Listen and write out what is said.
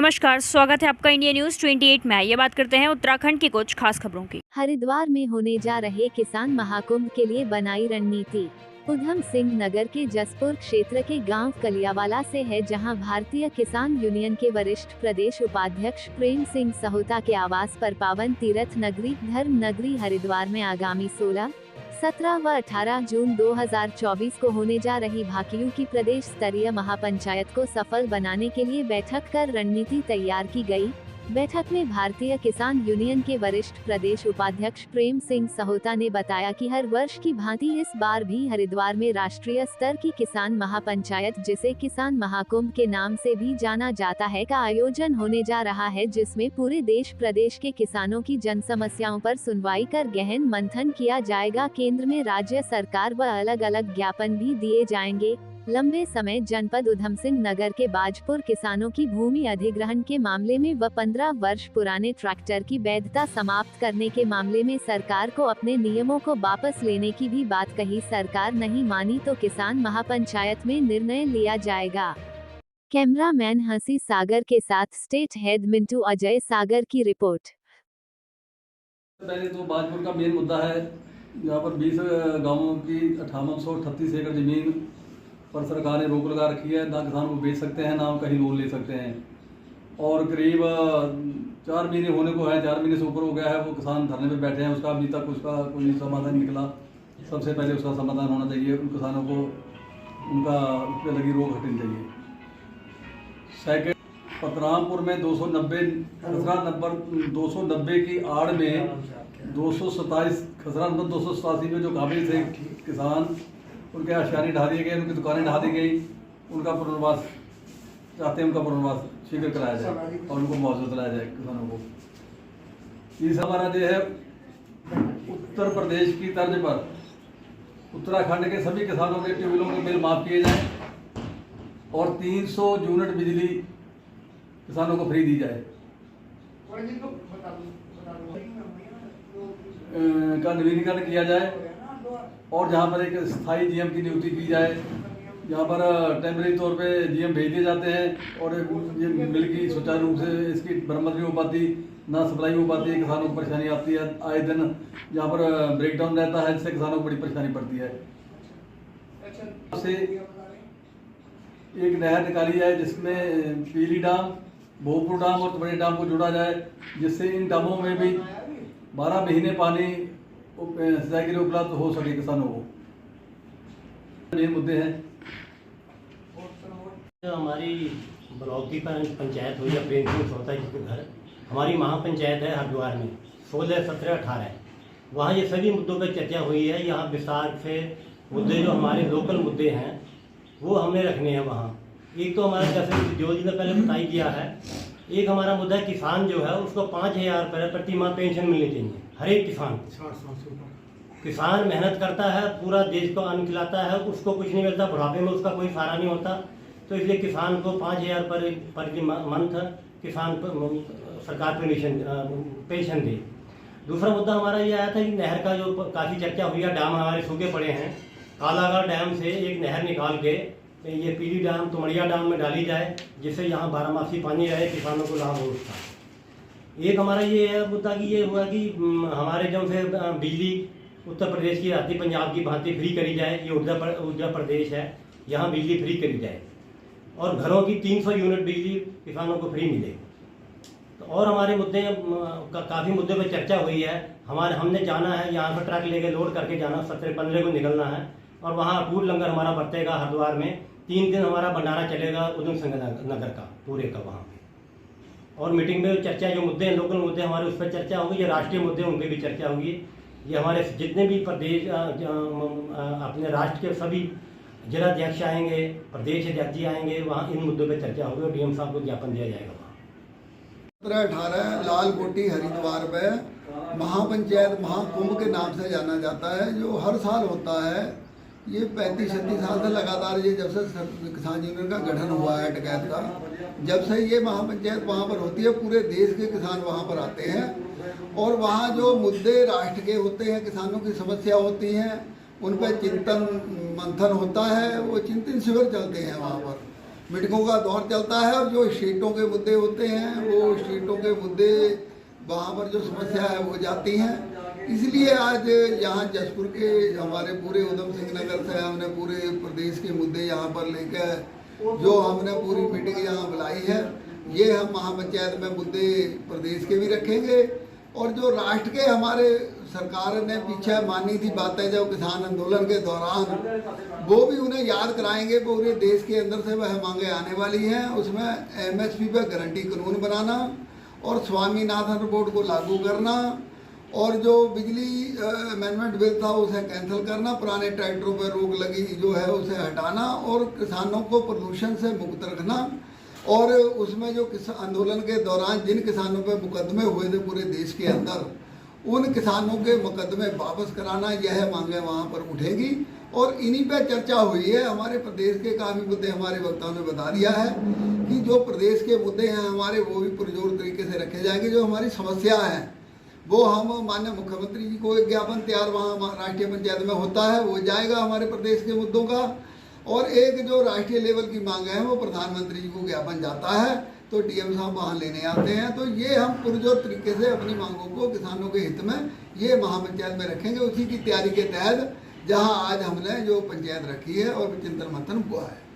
नमस्कार, स्वागत है आपका इंडिया न्यूज 28 में। ये बात करते हैं उत्तराखंड की कुछ खास खबरों की। हरिद्वार में होने जा रहे किसान महाकुंभ के लिए बनाई रणनीति। उधम सिंह नगर के जसपुर क्षेत्र के गांव कलियावाला से है, जहां भारतीय किसान यूनियन के वरिष्ठ प्रदेश उपाध्यक्ष प्रेम सिंह सहोता के आवास पर पावन तीर्थ नगरी धर्म नगरी हरिद्वार में आगामी 16, 17 व 18 जून 2024 को होने जा रही भाकियू की प्रदेश स्तरीय महापंचायत को सफल बनाने के लिए बैठक कर रणनीति तैयार की गई। बैठक में भारतीय किसान यूनियन के वरिष्ठ प्रदेश उपाध्यक्ष प्रेम सिंह सहोता ने बताया कि हर वर्ष की भांति इस बार भी हरिद्वार में राष्ट्रीय स्तर की किसान महापंचायत, जिसे किसान महाकुंभ के नाम से भी जाना जाता है, का आयोजन होने जा रहा है, जिसमें पूरे देश प्रदेश के किसानों की जन समस्याओं पर सुनवाई कर गहन मंथन किया जाएगा। केंद्र में राज्य सरकार व अलग अलग ज्ञापन भी दिए जाएंगे। लंबे समय जनपद उधम सिंह नगर के बाजपुर किसानों की भूमि अधिग्रहण के मामले में व 15 वर्ष पुराने ट्रैक्टर की वैधता समाप्त करने के मामले में सरकार को अपने नियमों को वापस लेने की भी बात कही। सरकार नहीं मानी तो किसान महापंचायत में निर्णय लिया जाएगा। कैमरामैन हंसी सागर के साथ स्टेट हेड मिंटू अजय सागर की रिपोर्ट। पहले तो बाजपुर का मेन मुद्दा है, यहाँ पर 20 गांवों की 5838 एकड़ जमीन पर सरकार ने रोक लगा रखी है। ना किसान को बेच सकते हैं, ना कहीं लोन ले सकते हैं। और करीब 4 महीने होने को है, 4 महीने से ऊपर हो गया है। वो किसान धरने पे बैठे हैं, उसका अभी तक उसका कोई समाधान निकला। सबसे पहले उसका समाधान होना चाहिए। उन किसानों को उनका उस पर लगी रोक हटनी चाहिए। सेकेंड, पतरामपुर में 290 की आड़ में 227 खसरा नंबर 287 में जो काबिल थे किसान, उनके आशियाने ढा दिए गए, उनकी दुकानें ढा दी गई। उनका पुनर्वास चाहते हैं, उनका पुनर्वास शीघ्र कराया जाए और उनको मुआवजा दिलाया जाए किसानों को। तीसरा हमारा जो है, उत्तर प्रदेश की तर्ज पर उत्तराखंड के सभी किसानों के ट्यूबवेलों के बिल माफ किए जाए और 300 यूनिट बिजली किसानों को फ्री दी जाए का नवीनीकरण किया जाए। और जहाँ पर एक स्थायी जीएम की नियुक्ति की जाए। यहाँ पर टेम्परेरी तौर पे जीएम भेज दिए जाते हैं और ये मिल की सुचारू रूप से इसकी मरम्मत नहीं हो पाती, ना सप्लाई हो पाती है। किसानों को परेशानी आती है आए दिन। यहाँ पर ब्रेकडाउन रहता है, जिससे किसानों को बड़ी परेशानी पड़ती है। से एक नहर निकाली जाए, जिसमें पीली डाम, भोगपुर डाम और बड़े डाम को जोड़ा जाए, जिससे इन डामों में भी 12 महीने पानी सिंचाई के लिए उपलब्ध हो सके किसानों को। ये मुद्दे हैं। हमारी ब्लॉक की पंचायत हुई है प्रेम सिंह सहोता जी के घर। हमारी महापंचायत है हरिद्वार में 16, 17, 18। वहाँ ये सभी मुद्दों पर चर्चा हुई है। यहाँ विस्तार से मुद्दे जो हमारे लोकल मुद्दे हैं वो हमने रखने हैं वहाँ। एक तो हमारा, जैसे जो जी ने पहले बताई दिया है, एक हमारा मुद्दा है किसान जो है उसको 5000 रुपये प्रति माह पेंशन मिलनी चाहिए। हर एक किसान मेहनत करता है, पूरा देश को अन्न खिलाता है, उसको कुछ नहीं मिलता, बुढ़ापे में उसका कोई सहारा नहीं होता। तो इसलिए किसान को 5000 रुपये प्रति मंथ किसान सरकार पेंशन दे। दूसरा मुद्दा हमारा ये आया था कि नहर का जो काफ़ी चर्चा हुई है, डैम हमारे सूखे पड़े हैं। कालागढ़ डैम से एक नहर निकाल के ये पीली डैम तुमड़िया डैम में डाली जाए, जिससे यहाँ 12मासी पानी रहे, किसानों को लाभ हो उसका। एक हमारा ये है मुद्दा कि ये हुआ कि हमारे जो से बिजली उत्तर प्रदेश की आती पंजाब की भांति फ्री करी जाए। ये उत्तर प्रदेश है, यहाँ बिजली फ्री करी जाए और घरों की 300 यूनिट बिजली किसानों को फ्री मिले। तो और हमारे मुद्दे काफ़ी मुद्दे पर चर्चा हुई है। हमने जाना है, यहाँ पर ट्रक लेके लोड करके जाना, 17-15 को निकलना है और वहाँ अटूट लंगर हमारा बरतेगा। हरिद्वार में 3 दिन हमारा भंडारा चलेगा उधम सिंह नगर का पूरे का वहाँ पे। और मीटिंग में चर्चा जो मुद्दे हैं, लोकल मुद्दे हमारे, उस पर चर्चा होगी। ये राष्ट्रीय मुद्दे उन पर भी चर्चा होगी। ये हमारे जितने भी प्रदेश अपने राष्ट्र के सभी जिलाध्यक्ष आएंगे, प्रदेश अध्यक्ष जी आएंगे, वहाँ इन मुद्दों पर चर्चा होगी और डीएम साहब को ज्ञापन दिया जाएगा। 17-18 लाल कोठी हरिद्वार में महापंचायत महाकुंभ के नाम से जाना जाता है, जो हर साल होता है। ये 35-36 साल से लगातार, ये जब से किसान यूनियन का गठन हुआ है टिकैत का, जब से ये महापंचायत वहाँ पर होती है, पूरे देश के किसान वहाँ पर आते हैं और वहाँ जो मुद्दे राष्ट्र के होते हैं, किसानों की समस्या होती हैं, उन पर चिंतन मंथन होता है। वो चिंतन शिविर चलते हैं वहाँ पर। मीटिंगों का दौर चलता है और जो स्टेटों के मुद्दे होते हैं वो स्टेटों के मुद्दे वहाँ पर जो समस्या है वो जाती हैं। इसलिए आज यहाँ जसपुर के हमारे पूरे उधम सिंह नगर से हमने पूरे प्रदेश के मुद्दे यहाँ पर लेकर जो हमने पूरी मीटिंग यहाँ बुलाई है, ये हम महापंचायत में मुद्दे प्रदेश के भी रखेंगे। और जो राष्ट्र के हमारे सरकार ने पीछे मानी थी बातें जब किसान आंदोलन के दौरान, वो भी उन्हें याद कराएंगे। पूरे देश के अंदर से वह मांगे आने वाली हैं। उसमें MSP पर गारंटी कानून बनाना और स्वामीनाथन रिपोर्ट को लागू करना और जो बिजली अमेंडमेंट बिल था उसे कैंसिल करना, पुराने ट्रैक्टरों पर रोक लगी जो है उसे हटाना और किसानों को प्रदूषण से मुक्त रखना। और उसमें जो आंदोलन के दौरान जिन किसानों पर मुकदमे हुए थे पूरे देश के अंदर, उन किसानों के मुकदमे वापस कराना, यह मांगे वहाँ पर उठेगी। और इन्हीं पे चर्चा हुई है। हमारे प्रदेश के काफ़ी मुद्दे हमारे वक्ताओं ने बता दिया है कि जो प्रदेश के मुद्दे हैं हमारे, वो भी पुरजोर तरीके से रखे जाएंगे। जो हमारी समस्या है वो हम माननीय मुख्यमंत्री जी को एक ज्ञापन तैयार वहाँ राष्ट्रीय पंचायत में होता है, वो जाएगा हमारे प्रदेश के मुद्दों का। और एक जो राष्ट्रीय लेवल की मांग है वो प्रधानमंत्री जी को ज्ञापन जाता है, तो DM साहब वहाँ लेने आते हैं। तो ये हम पुरजोर तरीके से अपनी मांगों को किसानों के हित में ये महापंचायत में रखेंगे। उसी की तैयारी के तहत जहाँ आज हमने जो पंचायत रखी है और चिंतन मंथन हुआ है।